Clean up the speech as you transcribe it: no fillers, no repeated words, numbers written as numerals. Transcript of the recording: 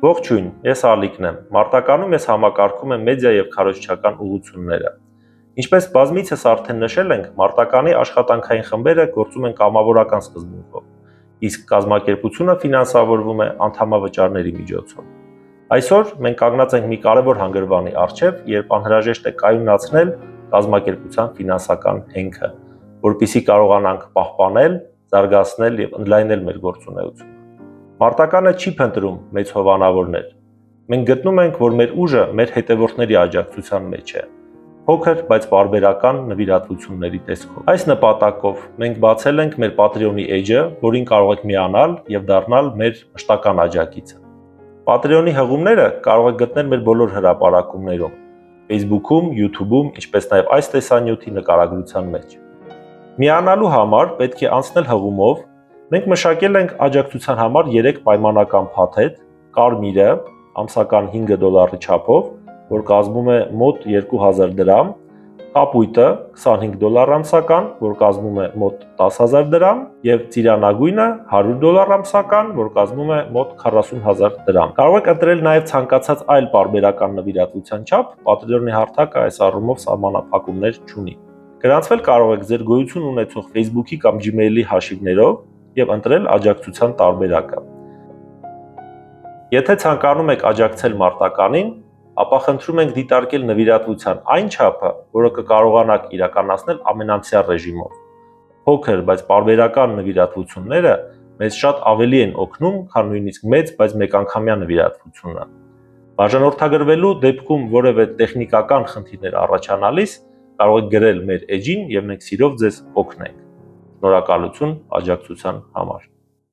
Ողջույն, ես Ալիկն եմ։ Մարտականում ես համակարգում եմ մեդիա եւ քարոզչական ուղղությունները։ Ինչպես բազմիցս արդեն նշել ենք, Մարտականի աշխատանքային խմբերը գործում են կամավորական սկզբունքով, իսկ կազմակերպությունը ֆինանսավորվում է անդամավճարների միջոցով։ Այսօր մենք կանգնած ենք մի կարևոր հանգրվանի առջև, երբ անհրաժեշտ է կայունացնել կազմակերպության ֆինանսական հենքը, որպեսզի կարողանանք պահպանել, զարգացնել եւ ընդլայնել մեր գործունեությունը։ Մարտականը չի փնտրում մեծ հովանավորներ։ Մենք գտնում ենք, որ մեր ուժը մեր հետևորդների աջակցության մեջ է, փոքր, բայց պարբերական նվիրատվությունների տեսքով։ Այս նպատակով մենք բացել ենք մեր Patreon-ի էջը, որին կարող եք միանալ եւ դառնալ մեր մշտական աջակիցը։ Patreon-ի հղումները կարող եք գտնել մեր բոլոր հրապարակումներում, Facebook-ում, YouTube-ում, ինչպես նաեւ այս տեսանյութի նկարագրության մեջ։ Միանալու համար պետք է անցնել հղումով։ Մենք մշակել ենք աջակցության համար 3 պայմանական փաթեթ՝ կարմիրը ամսական $5 չափով, որ կազմում է մոտ 2000 դրամ, կապույտը $25 ամսական, որ կազմում է մոտ 10000 դրամ, եւ ծիրանագույնը $100 ամսական, որ կազմում է մոտ 40000 դրամ։ Կարող եք ընտրել նաեւ ցանկացած այլ պարբերական նվիրատվության չափ, Patreon-ի հարթակը այս առումով սահմանափակումներ չունի։ Գրանցվել կարող եք ձեր գոյություն ունեցող Facebook-ի կամ Gmail-ի հաշիվներով եւ ընտրել աջակցության տարբերակը։ Եթե ցանկանում եք աջակցել Մարտականին, ապա խնդրում ենք դիտարկել նվիրատվության այն չափը, որը կկարողանաք իրականացնել ամենամսյա ռեժիմով։ Փոքր, բայց պարբերական նվիրատվությունները մեզ շատ ավելի են օգնում, քան նույնիսկ մեծ, բայց մեկանգամյա նվիրատվությունը։ Բաժանորդագրվելու դեպքում որևէ տեխնիկական խնդիրներ առաջանալիս կարող եք գրել մեր էջին եւ մենք սիրով ձեզ կօգնենք։ Շնորհակալություն աջակցության համար։